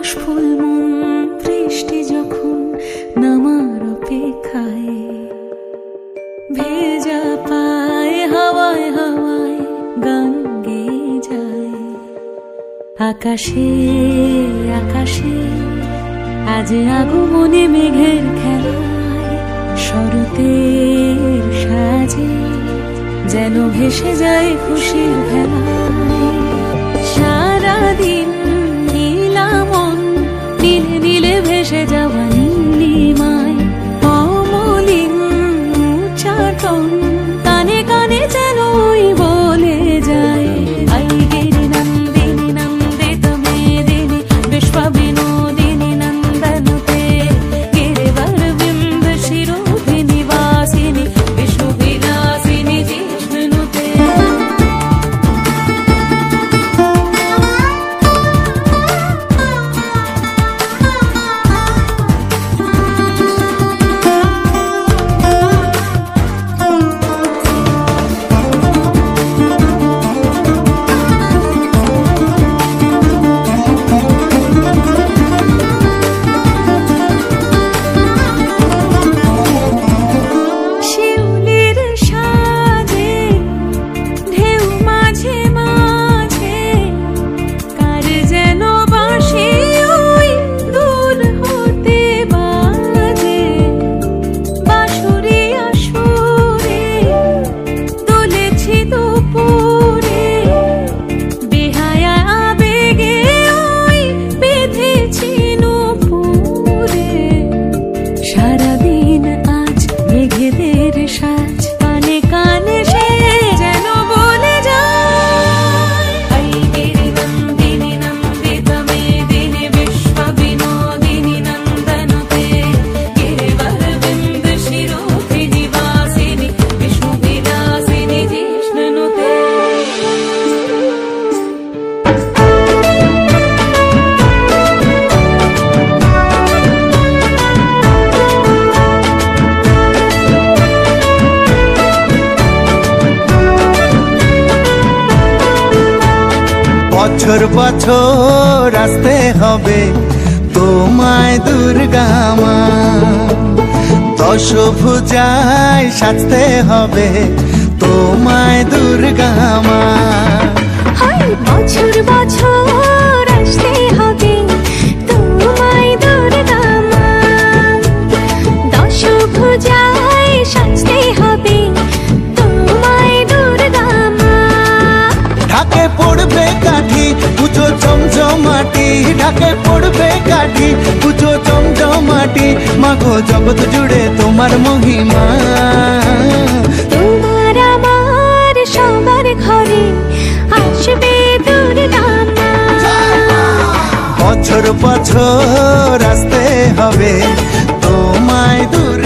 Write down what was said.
কাশফুল মন বৃষ্টি যখন নামার অপেক্ষায়, ভেজা পায় হাওয়ায় হাওয়ায় গান গেয়ে যায়। আকাশে আকাশে আজ আগমনে মেঘের খেলায়, শরতের সাজে যেন ভেসে যায় খুশির ভেলায়। সারাদিন নীলা মন নীলে নীলে ভেসে যাওয়া নীলিমায়, অমলিন উচ্চাটন কানে কানে যেন ওই বলে যায়। আইগিরি নন্দিনী নন্দিত মেদিনী বিশ্ব বিনোদিনী নন্দনুতে, গিরিবর বিন্দ শিরোভিনী বাসিনী বিষ্ণু বিলাসিনী জিষ্ণুতে। বছর বছর আসতে হবে তোমায় দুর্গা মা, দশভুজায় সাজতে হবে তোমায় দুর্গা মা। বছর বছর আসতে হবে তোমায় দুর্গা মা, দশভুজায় সাজতে হবে তোমায় দুর্গা মা। ঢাকে পড়বে কাঠি পুজো জমজমাটি, ঢাকে পড়বে কাঠি পুজো জমজমাটি, মাগো জগৎ জুড়ে তোমার মহিমা। তোমার আমার সবার ঘরে আসবে দুর্গা মা। বছর বছর আসতে হবে তোমায় দুর্গা